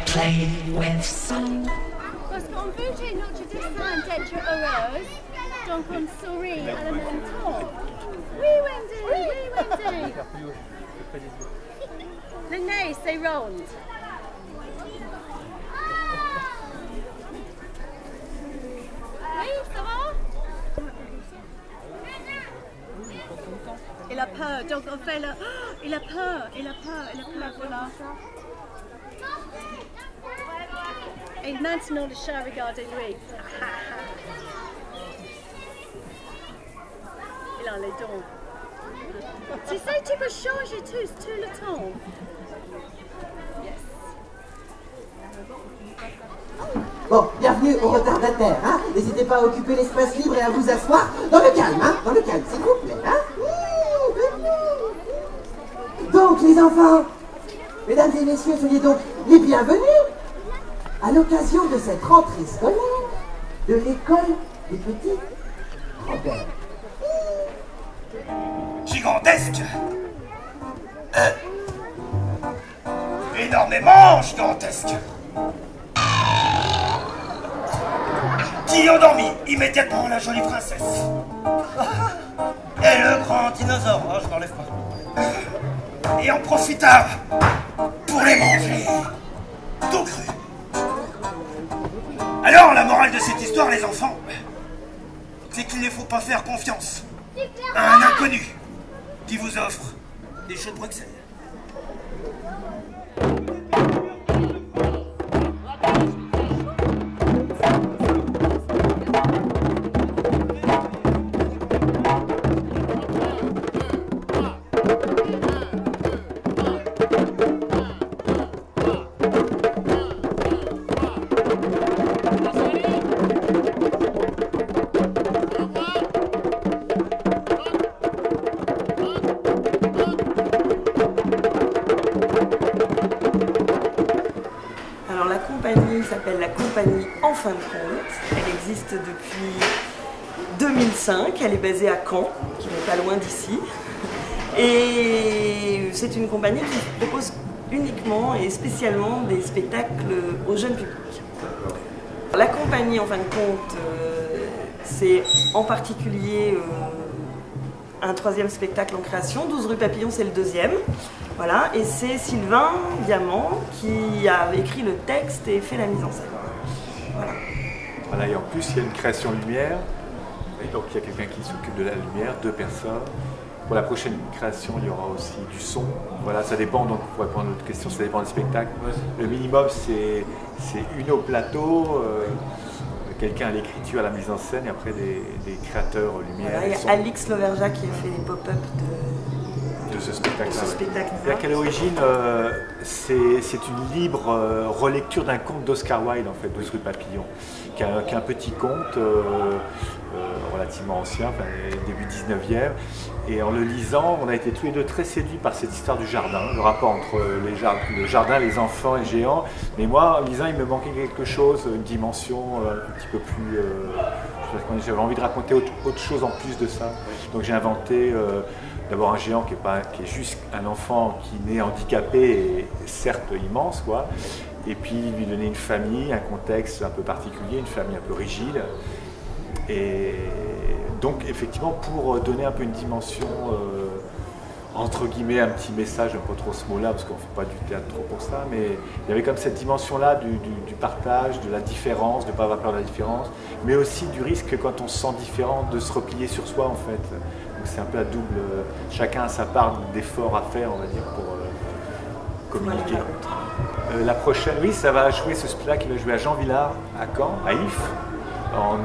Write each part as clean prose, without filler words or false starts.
playing with sun. Parce qu'en budget notre dessin d'être heureuse, donc on sourit à la même temps. Oui Wendy, oui Wendy. Le nez c'est rond. Oui, ça va? Il a peur, donc on fait le... Oh, il a peur, voilà. Et maintenant le chat regarde lui. Il a les dents. Tu sais, tu peux changer tout le temps. Yes. Bon, bienvenue aux retardataires, hein. N'hésitez pas à occuper l'espace libre et à vous asseoir dans le calme, hein. Dans le calme, s'il vous plaît, hein. Donc, les enfants, mesdames et messieurs, soyez donc les bienvenus à l'occasion de cette rentrée scolaire de l'école des petits Robert. Gigantesque. Énormément gigantesque. Qui endormit immédiatement la jolie princesse. Et le grand dinosaure, oh, je n'enlève pas. Et en profita pour les manger tout cru. Alors, la morale de cette histoire, les enfants, c'est qu'il ne faut pas faire confiance à un inconnu qui vous offre des choux de Bruxelles. S'appelle la compagnie En fin de compte. Elle existe depuis 2005. Elle est basée à Caen, qui n'est pas loin d'ici. Et c'est une compagnie qui propose uniquement et spécialement des spectacles au jeune public. La compagnie En fin de compte, c'est en particulier un troisième spectacle en création. 12 rue Papillon, c'est le deuxième. Voilà, et c'est Sylvain Diamant qui a écrit le texte et fait la mise en scène. Voilà. Voilà, et en plus, il y a une création lumière. Et donc, il y a quelqu'un qui s'occupe de la lumière, 2 personnes. Pour la prochaine création, il y aura aussi du son. Voilà, ça dépend, donc pour répondre à notre question, ça dépend des spectacles. Le minimum, c'est une au plateau, quelqu'un à l'écriture, à la mise en scène, et après des créateurs lumière. Voilà, il y a Alix Loverja qui a fait les pop-up de ce spectacle-là. Ouais. À l'origine, c'est une libre relecture d'un conte d'Oscar Wilde, en fait, 12 rue Papillon, qui est un petit conte relativement ancien, enfin, début 19e. Et en le lisant, on a été tous les deux très séduits par cette histoire du jardin, le rapport entre le jardin, les enfants et le géant. Mais moi, en lisant, il me manquait quelque chose, une dimension un petit peu plus... j'avais envie de raconter autre chose en plus de ça. Donc j'ai inventé d'abord un géant qui est juste un enfant qui naît handicapé et certes immense, quoi. Et puis lui donner une famille, un contexte un peu particulier, une famille un peu rigide. Et donc effectivement pour donner un peu une dimension, entre guillemets, un petit message, un peu trop ce mot-là, parce qu'on ne fait pas du théâtre trop pour ça, mais il y avait comme cette dimension-là du partage, de la différence, de ne pas avoir peur de la différence, mais aussi du risque quand on se sent différent de se replier sur soi en fait. Donc c'est un peu à double, chacun a sa part d'effort à faire, on va dire, pour communiquer. La prochaine, oui, ça va jouer ce spectacle, il va jouer à Jean Villard, à Caen, à If, en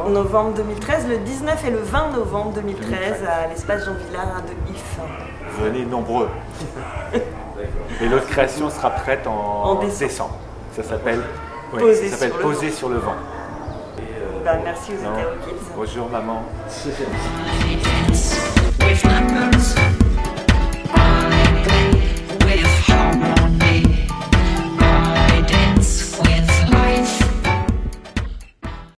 novembre 2013, le 19 et le 20 novembre 2013 à l'espace Jean Villard de If. Venez nombreux. Et l'autre création sera prête en décembre. Ça s'appelle Poser sur le vent. Merci aux hétérokids. Bonjour maman. With my